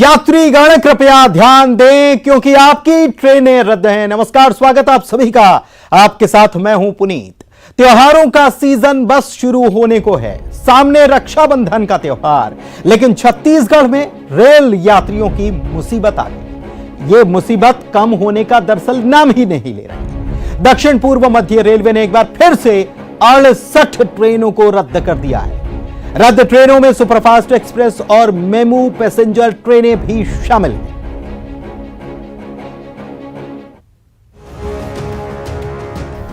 यात्रीगण कृपया ध्यान दें क्योंकि आपकी ट्रेनें रद्द हैं। नमस्कार, स्वागत आप सभी का। आपके साथ मैं हूं पुनीत। त्योहारों का सीजन बस शुरू होने को है, सामने रक्षाबंधन का त्योहार, लेकिन छत्तीसगढ़ में रेल यात्रियों की मुसीबत आ गई। ये मुसीबत कम होने का दरअसल नाम ही नहीं ले रही। दक्षिण पूर्व मध्य रेलवे ने एक बार फिर से 68 ट्रेनों को रद्द कर दिया है। रद्द ट्रेनों में सुपरफास्ट एक्सप्रेस और मेमू पैसेंजर ट्रेनें भी शामिल हैं।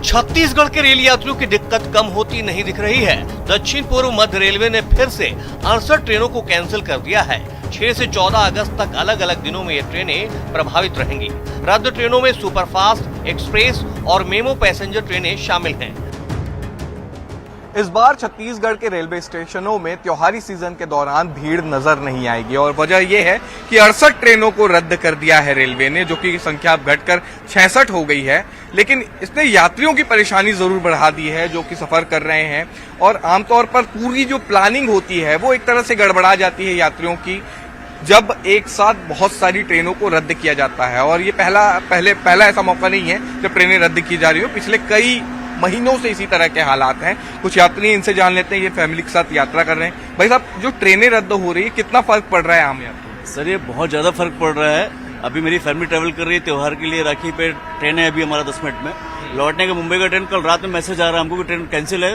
छत्तीसगढ़ के रेल यात्रियों की दिक्कत कम होती नहीं दिख रही है। दक्षिण पूर्व मध्य रेलवे ने फिर से 68 ट्रेनों को कैंसिल कर दिया है। 6 से 14 अगस्त तक अलग अलग दिनों में ये ट्रेनें प्रभावित रहेंगी। रद्द ट्रेनों में सुपरफास्ट एक्सप्रेस और मेमू पैसेंजर ट्रेनें शामिल हैं। इस बार छत्तीसगढ़ के रेलवे स्टेशनों में त्योहारी सीजन के दौरान भीड़ नजर नहीं आएगी और वजह यह है कि 68 ट्रेनों को रद्द कर दिया है रेलवे ने, जो कि संख्या अब घटकर 66 हो गई है। लेकिन इसने यात्रियों की परेशानी जरूर बढ़ा दी है जो कि सफर कर रहे हैं, और आमतौर पर पूरी जो प्लानिंग होती है वो एक तरह से गड़बड़ा जाती है यात्रियों की जब एक साथ बहुत सारी ट्रेनों को रद्द किया जाता है। और ये पहला ऐसा मौका नहीं है जब ट्रेनें रद्द की जा रही हो। पिछले कई महीनों से इसी तरह के हालात हैं। कुछ यात्री इनसे जान लेते हैं, ये फैमिली के साथ यात्रा कर रहे हैं। भाई साहब, जो ट्रेनें रद्द हो रही है कितना फर्क पड़ रहा है आम यात्रियों? सर, ये बहुत ज्यादा फर्क पड़ रहा है। अभी मेरी फैमिली ट्रेवल कर रही है त्योहार के लिए, राखी पे ट्रेन है अभी हमारा 10 मिनट में। लौटने का मुंबई का ट्रेन, कल रात में मैसेज आ रहा है हमको कि ट्रेन कैंसिल है।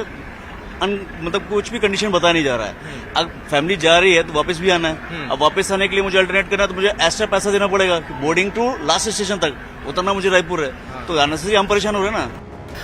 मतलब कुछ भी कंडीशन बता नहीं जा रहा है। अब फैमिली जा रही है तो वापस भी आना है। अब वापस आने के लिए मुझे अल्टरनेट करना है तो मुझे एक्स्ट्रा पैसा देना पड़ेगा। बोर्डिंग टू लास्ट स्टेशन तक उतरना मुझे रायपुर है, तो आने से हम परेशान हो रहे हैं ना।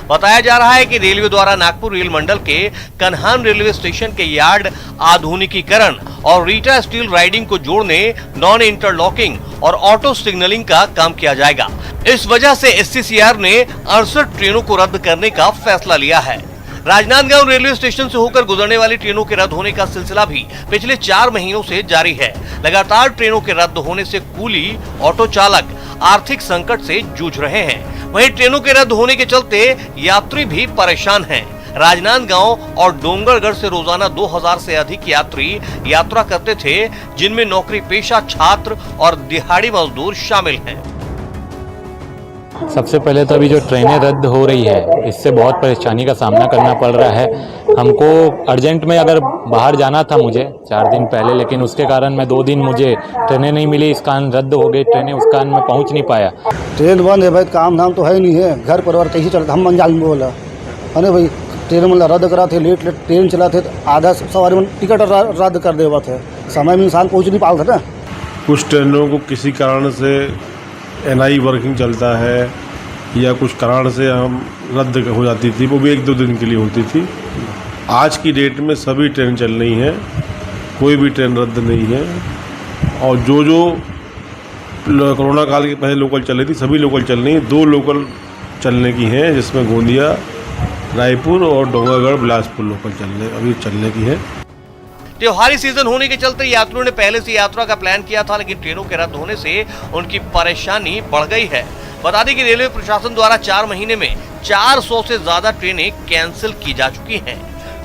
बताया जा रहा है कि रेलवे द्वारा नागपुर रेल मंडल के कन्हान रेलवे स्टेशन के यार्ड आधुनिकीकरण और रीटा स्टील राइडिंग को जोड़ने नॉन इंटरलॉकिंग और ऑटो सिग्नलिंग का काम किया जाएगा। इस वजह से एससीसीआर ने 68 ट्रेनों को रद्द करने का फैसला लिया है। राजनांदगांव रेलवे स्टेशन से होकर गुजरने वाली ट्रेनों के रद्द होने का सिलसिला भी पिछले 4 महीनों से जारी है। लगातार ट्रेनों के रद्द होने से कुली, ऑटो चालक आर्थिक संकट से जूझ रहे हैं। वहीं ट्रेनों के रद्द होने के चलते यात्री भी परेशान हैं। राजनांदगांव और डोंगरगढ़ से रोजाना 2000 से अधिक यात्री यात्रा करते थे, जिनमें नौकरी पेशा छात्र और दिहाड़ी मजदूर शामिल हैं। सबसे पहले तो अभी जो ट्रेनें रद्द हो रही है, इससे बहुत परेशानी का सामना करना पड़ रहा है हमको। अर्जेंट में अगर बाहर जाना था मुझे 4 दिन पहले, लेकिन उसके कारण मैं 2 दिन मुझे ट्रेनें नहीं मिली, इस कारण रद्द हो गई ट्रेनें, उस कारण मैं पहुंच नहीं पाया। ट्रेन बंद है भाई, काम धाम तो है ही नहीं है, घर परिवार कैसे चलता, हम मंजाल में बोला अरे भाई ट्रेन मतलब रद्द करा थे, लेट ट्रेन चला थे, आधा सवारी में टिकट रद्द कर देवा थे, समय में इंसान पहुँच नहीं पाता ना। कुछ ट्रेनों को किसी कारण से NI वर्किंग चलता है या कुछ कारण से हम रद्द हो जाती थी, वो भी 1-2 दिन के लिए होती थी। आज की डेट में सभी ट्रेन चल रही हैं, कोई भी ट्रेन रद्द नहीं है। और जो कोरोना काल के पहले लोकल चल रही थी, सभी लोकल चल रही हैं। 2 लोकल चलने की हैं, जिसमें गोंदिया, रायपुर और डोंगरगढ़ बिलासपुर लोकल अभी चलने की है। त्योहारी सीजन होने के चलते यात्रियों ने पहले से यात्रा का प्लान किया था, लेकिन ट्रेनों के रद्द होने से उनकी परेशानी बढ़ गई है। बता दें कि रेलवे प्रशासन द्वारा 4 महीने में 400 से ज्यादा ट्रेनें कैंसिल की जा चुकी हैं।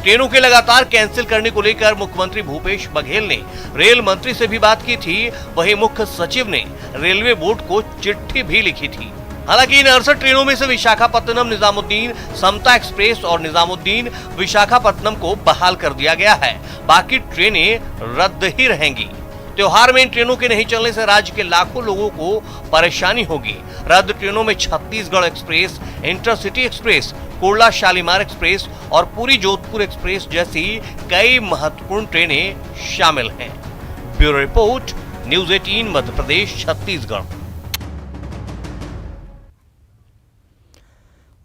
ट्रेनों के लगातार कैंसिल करने को लेकर मुख्यमंत्री भूपेश बघेल ने रेल मंत्री से भी बात की थी। वहीं मुख्य सचिव ने रेलवे बोर्ड को चिट्ठी भी लिखी थी। हालांकि इन 68 ट्रेनों में से विशाखापत्तनम निजामुद्दीन समता एक्सप्रेस और निजामुद्दीन विशाखापत्तनम को बहाल कर दिया गया है। बाकी ट्रेनें रद्द ही रहेंगी। त्योहार में इन ट्रेनों के नहीं चलने से राज्य के लाखों लोगों को परेशानी होगी। रद्द ट्रेनों में Chhattisgarh express, intercity express, Kurla Shalimar express और पुरी जोधपुर एक्सप्रेस जैसी कई महत्वपूर्ण ट्रेनें शामिल हैं। Bureau report, news 18 Madhya Pradesh, Chhattisgarh.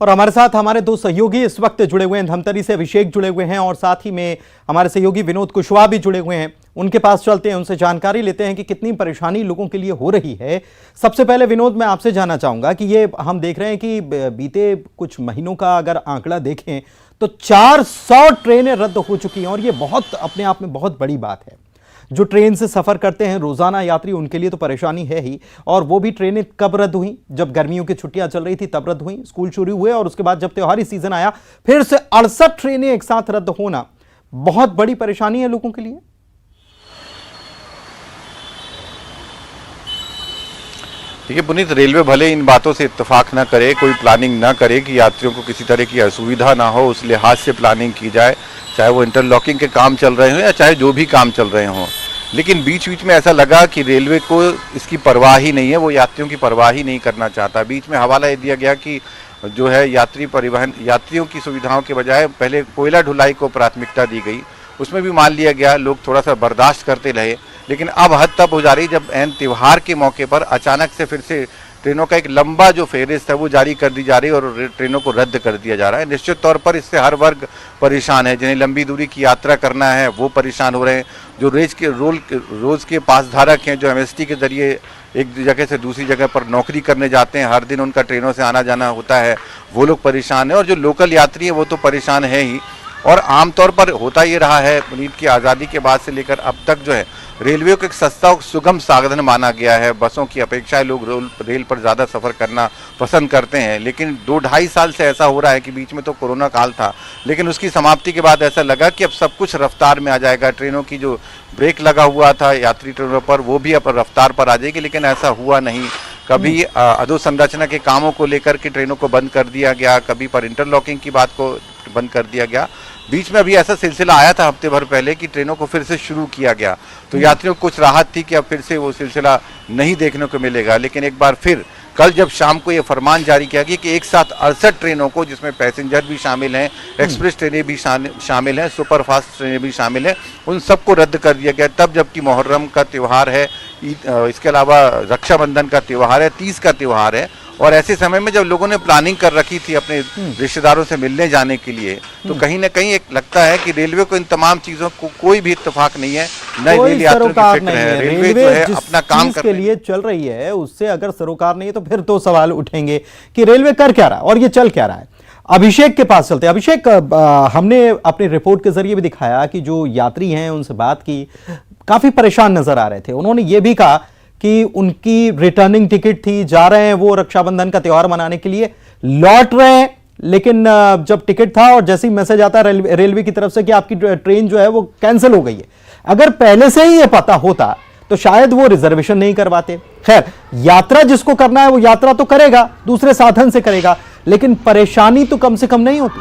और हमारे साथ हमारे 2 सहयोगी इस वक्त जुड़े हुए हैं। धमतरी से अभिषेक जुड़े हुए हैं और साथ ही में हमारे सहयोगी विनोद कुशवाहा भी जुड़े हुए हैं। उनके पास चलते हैं, उनसे जानकारी लेते हैं कि कितनी परेशानी लोगों के लिए हो रही है। सबसे पहले विनोद, मैं आपसे जानना चाहूंगा कि ये हम देख रहे हैं कि बीते कुछ महीनों का अगर आंकड़ा देखें तो 400 ट्रेनें रद्द हो चुकी हैं, और ये बहुत अपने आप में बहुत बड़ी बात है। जो ट्रेन से सफर करते हैं रोजाना यात्री, उनके लिए तो परेशानी है ही, और वो भी ट्रेनें कब रद्द हुई? जब गर्मियों की छुट्टियां चल रही थी तब रद्द हुई, स्कूल शुरू हुए, और उसके बाद जब त्योहारी सीजन आया फिर से 68 ट्रेनें एक साथ रद्द होना बहुत बड़ी परेशानी है लोगों के लिए। देखिए पुनीत, रेलवे भले इन बातों से इत्तेफाक ना करे, कोई प्लानिंग ना करे कि यात्रियों को किसी तरह की असुविधा ना हो, उस लिहाज से प्लानिंग की जाए, चाहे वो इंटरलॉकिंग के काम चल रहे हों या चाहे जो भी काम चल रहे हों। लेकिन बीच बीच में ऐसा लगा कि रेलवे को इसकी परवाह ही नहीं है, वो यात्रियों की परवाह ही नहीं करना चाहता। बीच में हवाला ये दिया गया कि जो है यात्री परिवहन, यात्रियों की सुविधाओं के बजाय पहले कोयला ढुलाई को प्राथमिकता दी गई, उसमें भी मान लिया गया, लोग थोड़ा सा बर्दाश्त करते रहे। लेकिन अब हद तब हो जा रही जब एन त्योहार के मौके पर अचानक से फिर से ट्रेनों का एक लंबा जो फेहरिस्त है वो जारी कर दी जा रही है और ट्रेनों को रद्द कर दिया जा रहा है। निश्चित तौर पर इससे हर वर्ग परेशान है, जिन्हें लंबी दूरी की यात्रा करना है वो परेशान हो रहे हैं, जो रोज के पास धारक हैं, जो एमएसटी के जरिए एक जगह से दूसरी जगह पर नौकरी करने जाते हैं, हर दिन उनका ट्रेनों से आना जाना होता है, वो लोग परेशान हैं। और जो लोकल यात्री हैं वो तो परेशान है ही। और आमतौर पर होता ये रहा है पुनीत की आज़ादी के बाद से लेकर अब तक जो है रेलवे को एक सस्ता और सुगम साधन माना गया है। बसों की अपेक्षा लोग रेल पर ज़्यादा सफ़र करना पसंद करते हैं। लेकिन 2-2.5 साल से ऐसा हो रहा है कि बीच में तो कोरोना काल था, लेकिन उसकी समाप्ति के बाद ऐसा लगा कि अब सब कुछ रफ्तार में आ जाएगा। ट्रेनों की जो ब्रेक लगा हुआ था यात्री ट्रेनों पर वो भी अब रफ्तार पर आ जाएगी, लेकिन ऐसा हुआ नहीं। कभी अधोसंरचना के कामों को लेकर के ट्रेनों को बंद कर दिया गया, कभी पर इंटरलॉकिंग की बात को बंद कर दिया गया। बीच में अभी ऐसा सिलसिला आया था हफ्ते भर पहले कि ट्रेनों को फिर से शुरू किया गया, तो यात्रियों को कुछ राहत थी कि अब फिर से वो सिलसिला नहीं देखने को मिलेगा। लेकिन एक बार फिर कल जब शाम को ये फरमान जारी किया गया कि एक साथ 68 ट्रेनों को, जिसमें पैसेंजर भी शामिल हैं, एक्सप्रेस ट्रेनें भी शामिल हैं, सुपरफास्ट ट्रेनें भी शामिल हैं, उन सबको रद्द कर दिया गया। तब जबकि मुहर्रम का त्यौहार है, इसके अलावा रक्षाबंधन का त्यौहार है, 30 का त्यौहार है, और ऐसे समय में जब लोगों ने प्लानिंग कर रखी थी अपने रिश्तेदारों से मिलने जाने के लिए, तो कहीं ना कहीं एक लगता है कि रेलवे को इन तमाम चीजों को कोई भी इत्तेफाक नहीं है, न रेल यात्रियों की फिक्र है। रेलवे जो है अपना काम के लिए चल रही है, उससे अगर सरोकार नहीं है तो फिर तो सवाल उठेंगे कि रेलवे कर क्या रहा है और ये चल क्या रहा है। अभिषेक के पास चलते हैं। अभिषेक, हमने अपनी रिपोर्ट के जरिए भी दिखाया कि जो यात्री हैं उनसे बात की, काफी परेशान नजर आ रहे थे। उन्होंने ये भी कहा कि उनकी रिटर्निंग टिकट थी, जा रहे हैं वो रक्षाबंधन का त्यौहार मनाने के लिए, लौट रहे हैं, लेकिन जब टिकट था और जैसे ही मैसेज आता है रेलवे की तरफ से कि आपकी ट्रेन जो है वो कैंसिल हो गई है, अगर पहले से ही ये पता होता तो शायद वो रिजर्वेशन नहीं करवाते। खैर, यात्रा जिसको करना है वो यात्रा तो करेगा, दूसरे साधन से करेगा, लेकिन परेशानी तो कम से कम नहीं होती।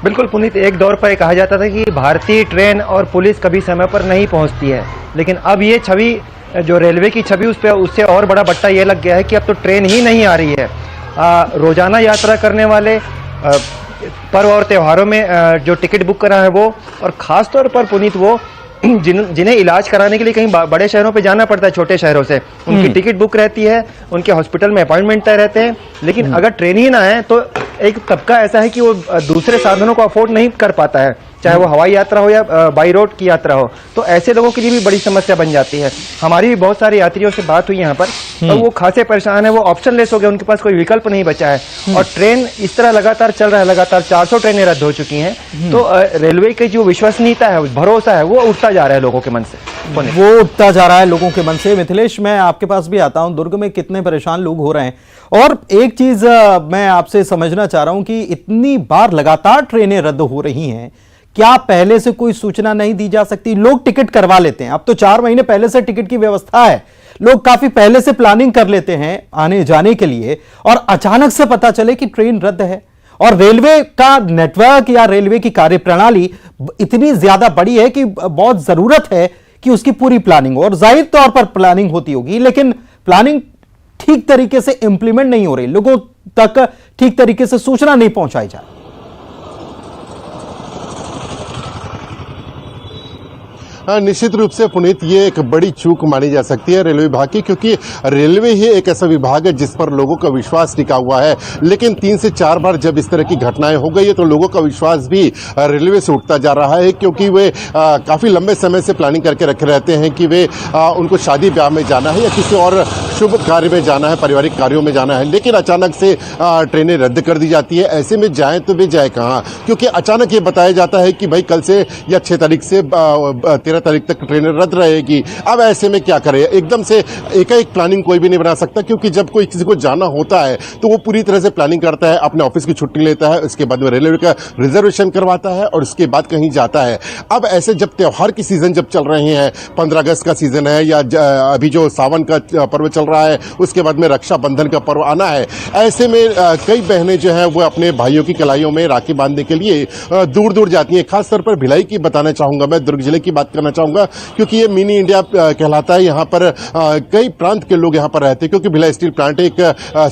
बिल्कुल पुनीत, एक दौर पर कहा जाता था कि भारतीय ट्रेन और पुलिस कभी समय पर नहीं पहुंचती है, लेकिन अब ये छवि, जो रेलवे की छवि, उससे और बड़ा बट्टा ये लग गया है कि अब तो ट्रेन ही नहीं आ रही है। रोजाना यात्रा करने वाले, पर्व और त्योहारों में जो टिकट बुक करा है वो, और ख़ास तौर पर पुनीत वो जिन्हें इलाज कराने के लिए कहीं बड़े शहरों पे जाना पड़ता है, छोटे शहरों से, उनकी टिकट बुक रहती है, उनके हॉस्पिटल में अपॉइंटमेंट तय रहते हैं, लेकिन अगर ट्रेन ही ना है तो एक तबका ऐसा है कि वो दूसरे साधनों को अफोर्ड नहीं कर पाता है, चाहे वो हवाई यात्रा हो या बाई रोड की यात्रा हो। तो ऐसे लोगों के लिए भी बड़ी समस्या बन जाती है। हमारी भी बहुत सारे यात्रियों से बात हुई यहाँ पर, तो वो खासे परेशान है, वो ऑप्शन लेस हो गए, उनके पास कोई विकल्प नहीं बचा है। और ट्रेन इस तरह लगातार चल रहा है, लगातार 400 ट्रेनें रद्द हो चुकी हैं। तो रेलवे की जो विश्वसनीयता है, भरोसा है, वो उठता जा रहा है लोगों के मन से, वो उठता जा रहा है लोगों के मन से। मिथिलेश, मैं आपके पास भी आता हूं, दुर्ग में कितने परेशान लोग हो रहे हैं। और एक चीज मैं आपसे समझना चाह रहा हूं कि इतनी बार लगातार ट्रेनें रद्द हो रही हैं, क्या पहले से कोई सूचना नहीं दी जा सकती? लोग टिकट करवा लेते हैं, अब तो 4 महीने पहले से टिकट की व्यवस्था है, लोग काफी पहले से प्लानिंग कर लेते हैं आने जाने के लिए, और अचानक से पता चले कि ट्रेन रद्द है। और रेलवे का नेटवर्क या रेलवे की कार्यप्रणाली इतनी ज्यादा बड़ी है कि बहुत जरूरत है कि उसकी पूरी प्लानिंग हो, और जाहिर तौर पर प्लानिंग होती होगी, लेकिन प्लानिंग ठीक तरीके से इंप्लीमेंट नहीं हो रही, लोगों तक ठीक तरीके से सूचना नहीं पहुंचाई जा रही। निश्चित रूप से पुनीत, ये एक बड़ी चूक मानी जा सकती है रेलवे विभाग की, क्योंकि रेलवे ही एक ऐसा विभाग है जिस पर लोगों का विश्वास टिका हुआ है। लेकिन 3 से 4 बार जब इस तरह की घटनाएं हो गई है तो लोगों का विश्वास भी रेलवे से उठता जा रहा है, क्योंकि वे काफ़ी लंबे समय से प्लानिंग करके रखे रहते हैं कि वे उनको शादी ब्याह में जाना है या किसी और शुभ कार्य में जाना है, पारिवारिक कार्यों में जाना है, लेकिन अचानक से ट्रेनें रद्द कर दी जाती है। ऐसे में जाएँ तो वे जाए कहाँ, क्योंकि अचानक ये बताया जाता है कि भाई कल से या 6 तारीख से 13 13 तारीख तक ट्रेनें रद्द रहेगी। अब ऐसे में क्या करें, एकदम से एक प्लानिंग कोई भी नहीं बना सकता, क्योंकि जब कोई किसी को जाना होता है तो वो पूरी तरह से प्लानिंग करता है, अपने ऑफिस की छुट्टी लेता है, उसके बाद में रेलवे का रिजर्वेशन करवाता है और उसके बाद कहीं जाता है। अब ऐसे जब त्योहार की सीजन जब चल रहे हैं, 15 अगस्त का सीजन है या अभी जो सावन का पर्व चल रहा है, उसके बाद में रक्षाबंधन का पर्व आना है, ऐसे में कई बहनें जो है वो अपने भाइयों की कलाइयों में राखी बांधने के लिए दूर दूर जाती हैं। खासतौर पर भिलाई की बताना चाहूंगा, मैं दुर्ग जिले की बात करना चाहूंगा, क्योंकि ये मिनी इंडिया कहलाता है। यहाँ पर कई प्रांत के लोग यहाँ पर रहते हैं, क्योंकि भिलाई स्टील प्लांट एक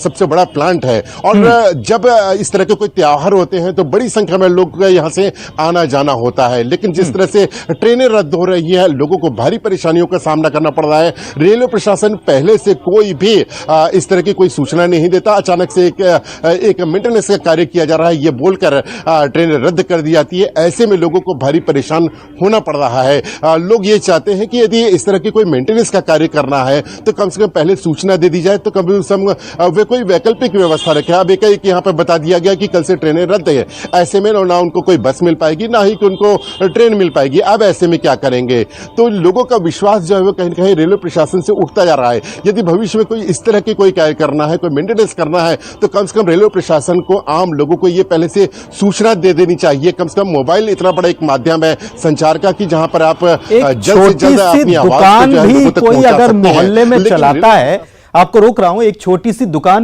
सबसे बड़ा प्लांट है। और जब इस तरह के कोई त्योहार होते हैं तो बड़ी संख्या में लोग यहाँ से आना जाना होता है, लेकिन जिस तरह से ट्रेनें रद्द हो रही है, लोगों को भारी परेशानियों का सामना करना पड़ रहा है। रेलवे प्रशासन पहले से कोई भी इस तरह की कोई सूचना नहीं देता, अचानक से एक मेंटेनेंस का कार्य किया जा रहा है, ये बोलकर ट्रेनें रद्द कर दी जाती है। ऐसे में लोगों को भारी परेशान होना पड़ रहा है। लोग ये चाहते हैं कि यदि इस तरह की कोई मेंटेनेंस का कार्य करना है तो कम से कम पहले सूचना दे दी जाए, तो कभी वे कोई वैकल्पिक व्यवस्था रखे। अब एक यहाँ पर बता दिया गया कि कल से ट्रेनें रद्द है, ऐसे में ना उनको कोई बस मिल पाएगी, ना ही कि उनको ट्रेन मिल पाएगी। अब ऐसे में क्या करेंगे? तो लोगों का विश्वास जो है वो कहीं न कहीं रेलवे प्रशासन से उठता जा रहा है। यदि भविष्य में कोई इस तरह के कोई कार्य करना है, कोई मेंटेनेंस करना है, तो कम से कम रेलवे प्रशासन को, आम लोगों को ये पहले से सूचना दे देनी चाहिए। कम से कम मोबाइल इतना बड़ा एक माध्यम है संचार का कि जहां पर आप जल्द से जल्द अपनी आवाज दुकान भी कोई अगर मोहल्ले में चलाता है, आपको रोक रहा हूं, एक छोटी सी दुकान